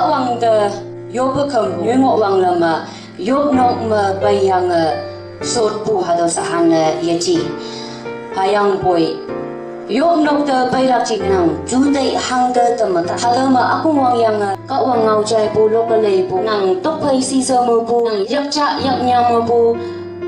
các ông the yo bơ khom nyu ngo wang la ma yo no ma bayang sot pu ha do sa hang ye chi hayang boy yo no the bay la chi nang chu dei hang de ta ma ha do ma aku wang yang ka wang ngau chai pu lo ka le pu nang tok phai si so mo pu nang yak cha yak nya mo pu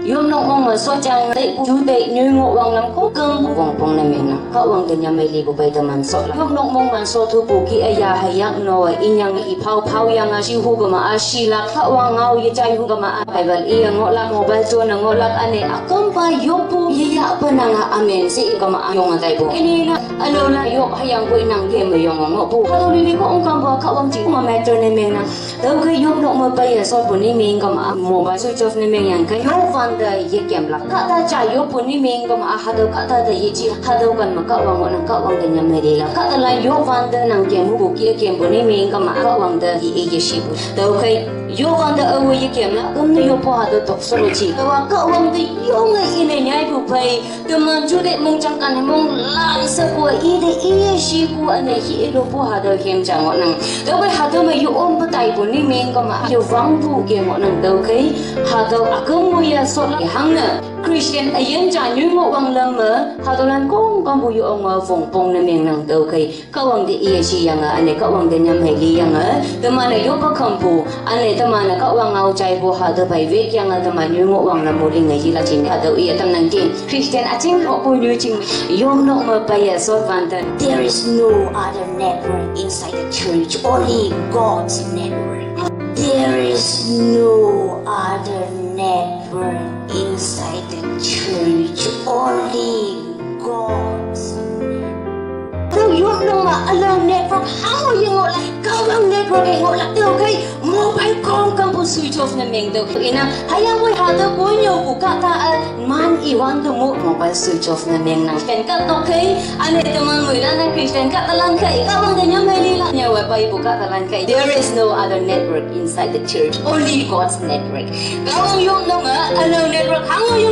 yo no ong ma so chang dei pu chu dei nyu ngo wang lam ko kang wang pong na men ka wang de nya mai li bu bai ta man so yo no mong man so thu pu ki aya ha yak no in yang i phau yang a shi hu ga ma a shi la ka wang ngau ye chai hu ga ma a bai bal i ngo la mobile cho na ngo la ane a kom pa yo pu ye ya pa na nga amen si ga ma a yong a dai bu ini na alo la yo ha yang ko nang ge ma yong ngo pu ha lo li ko ong kam ba ka wang ji ma ma ter ne men na do ke yo no ma bai ya so pu ni men ga ma mobile switch off ne men yang ka yo van de ye kem la ka ta cha yo pu ni men ga ma ha do ka ta de ye ji ha do kan ma ka wang ngo na ka wang de nyam me de la ka ta la yo van de nang kem hu ki kem pu ni men ga ma ka wang de ye ye shi bu do ke yo van de awo ye kem la gam ni yo po ha do tok so chi wa ka wang de yo ngai ine nyai bu pai de man chu de mong chang kan mong la sa ko i de ye shi ku ane hi lo po ha do kem chang ngo nang do bai ha do ma yo om pa tai bu ni men ga ma yo wang bu ke ngo nang do ke ha do a ko mo ya so la hang na Christian ayen cha nyu ngo wang lam ma ha do lan kong kong bu yo ong phong pong na men nang do ke ka wang de ye shi yang ane ka wang de nyam hai li yang de ma na yo pa kham bu ane ta ma na ka wang ngau chai bu ha do bai ve yang ta ma nyu ngo wang na mo li ngai ji la chin ha do ye tam nang tin Christian a ching ho bu nyu ching yom no ma pa ya so van tan There is no other network inside the church, only God's network. There is no other network inside the church, only God's network. đâu yo no ma alang network how you ngo like ka wang network ngo la do kai mobile com kam bu switch off na meng do ina hayang wai ha do ko nyo ku ka ta man I wan do mo mobile switch off na meng nang ken ka to kai ane to man mo la na Christian ka ta lang kai ka wang de nya mai li la nya wa bai bu ka ta lang kai there is no other network inside the church only God's network ka wang yo no ma alang network how you